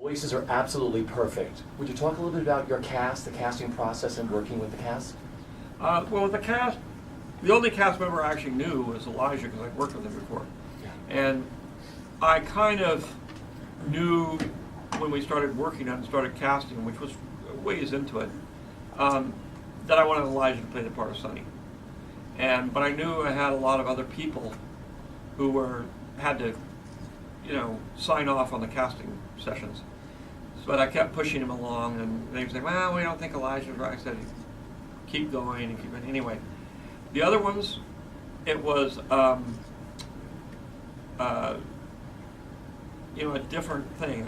Voices are absolutely perfect. Would you talk a little bit about your cast, the casting process, and working with the cast? Well, with the cast, the only cast member I actually knew was Elijah because I'd worked with him before. Yeah. And I kind of knew when we started working on it and started casting, which was ways into it, that I wanted Elijah to play the part of Sonny. But I knew I had a lot of other people who had to, sign off on the casting sessions. But I kept pushing him along, and they would say, well, we don't think Elijah's right. I said, keep going and keep going. Anyway, the other ones, it was, a different thing.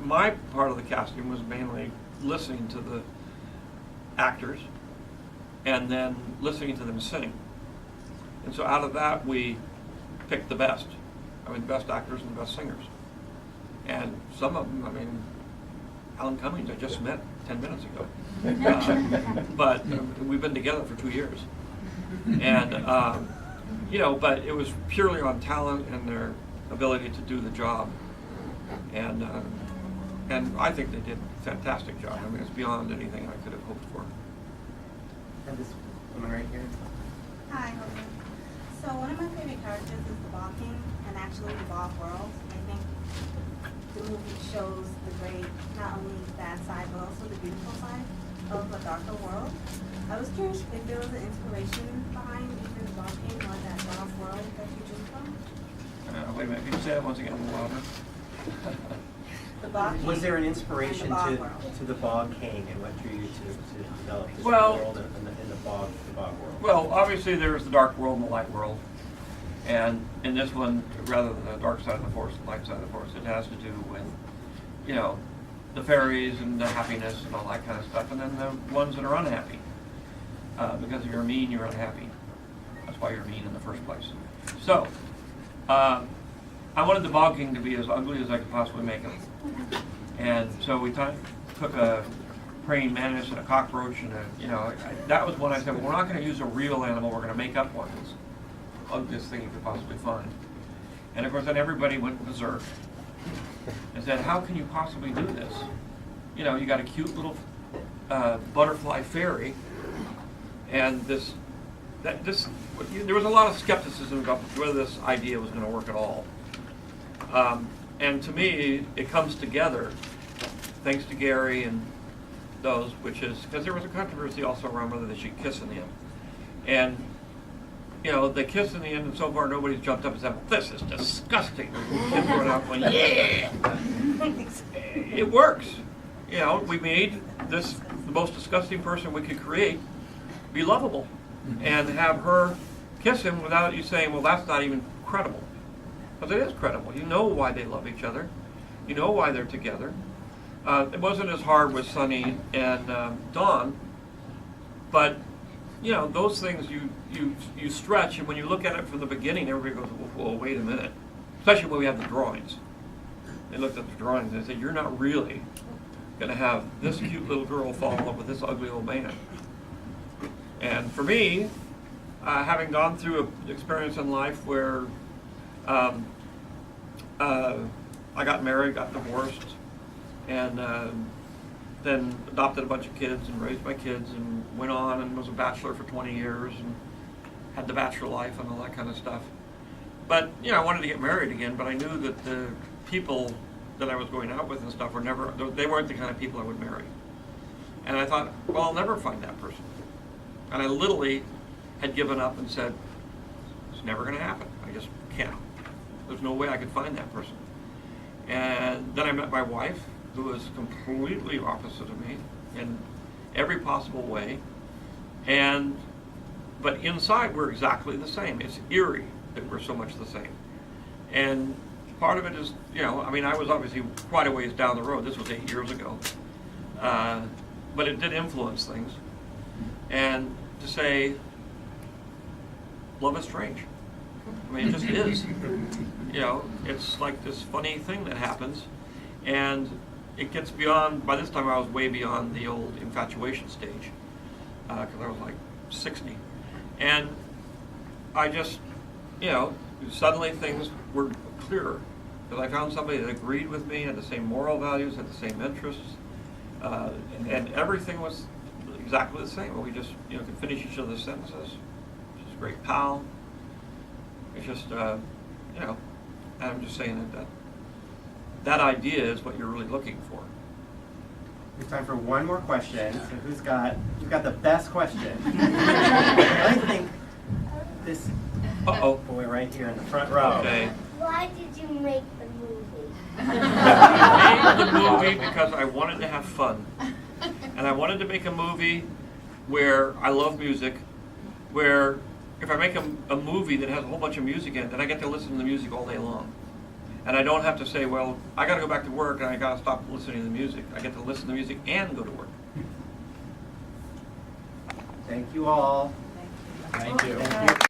My part of the casting was mainly listening to the actors and then listening to them sing. And so out of that, we picked the best. The best actors and the best singers. And some of them, Alan Cummings I just met 10 minutes ago. But we've been together for 2 years. And, but it was purely on talent and their ability to do the job. And I think they did a fantastic job. It's beyond anything I could have hoped for. And this woman right here. Hi, Hogan. So one of my favorite characters is the Bog King, and actually the Bog World. I think the movie shows the great, not only bad side, but also the beautiful side of a darker world. I was curious if there was an inspiration behind either the Bog King or that Bog World that you drew from? Wait a minute, can you say that once again a little louder? The Bog King. Was there an inspiration and the Bog to the Bog King and what drew you to develop this Well, world in the Bog world? Well, obviously there's the dark world and the light world. And in this one, rather than the dark side of the force and the light side of the force, it has to do with, the fairies and the happiness and all that kind of stuff. And then the ones that are unhappy. Because if you're mean, you're unhappy. That's why you're mean in the first place. So, I wanted the Bog King to be as ugly as I could possibly make him. And so we took a praying mantis and a cockroach and that was when I said, well, we're not going to use a real animal, we're going to make up one. It's the ugliest thing you could possibly find. And of course then everybody went berserk and said, how can you possibly do this? You got a cute little butterfly fairy, and there was a lot of skepticism about whether this idea was going to work at all. And to me, it comes together, thanks to Gary and those, which is, because there was a controversy also around whether they should kiss in the end. And, they kiss in the end, and so far nobody's jumped up and said, well, this is disgusting. Kids run out going, yeah! It works. We made the most disgusting person we could create be lovable. And have her kiss him without you saying, well, that's not even credible. Because it is credible. You know why they love each other. You know why they're together. It wasn't as hard with Sonny and Dawn, but those things you stretch, and when you look at it from the beginning, everybody goes, "Whoa, wait a minute!" Especially when we have the drawings. They looked at the drawings and they said, "You're not really going to have this cute little girl fall in love with this ugly old man." And for me, having gone through an experience in life where I got married, got divorced, and then adopted a bunch of kids and raised my kids and went on and was a bachelor for 20 years and had the bachelor life and all that kind of stuff. But, I wanted to get married again, but I knew that the people that I was going out with and stuff they weren't the kind of people I would marry. And I thought, well, I'll never find that person. And I literally had given up and said, it's never going to happen. I just can't. There's no way I could find that person. And then I met my wife, who was completely opposite of me in every possible way. But inside we're exactly the same. It's eerie that we're so much the same. And part of it is, I was obviously quite a ways down the road. This was 8 years ago. But it did influence things. And to say, love is strange. It just is. It's like this funny thing that happens, and it gets beyond, by this time I was way beyond the old infatuation stage, because I was like 60. And I just, suddenly things were clearer. because I found somebody that agreed with me, had the same moral values, had the same interests, and everything was exactly the same. We just, you know, could finish each other's sentences. She's a great pal. It's just, you know, and I'm just saying that idea is what you're really looking for. We have time for one more question. So who's got the best question? I think this boy right here in the front row. Okay. Why did you make the movie? I made the movie because I wanted to have fun. And I wanted to make a movie where I love music, where if I make a movie that has a whole bunch of music in it, then I get to listen to the music all day long. And I don't have to say, well, I got to go back to work and I got to stop listening to the music. I get to listen to the music and go to work. Thank you all. Thank you. Thank you.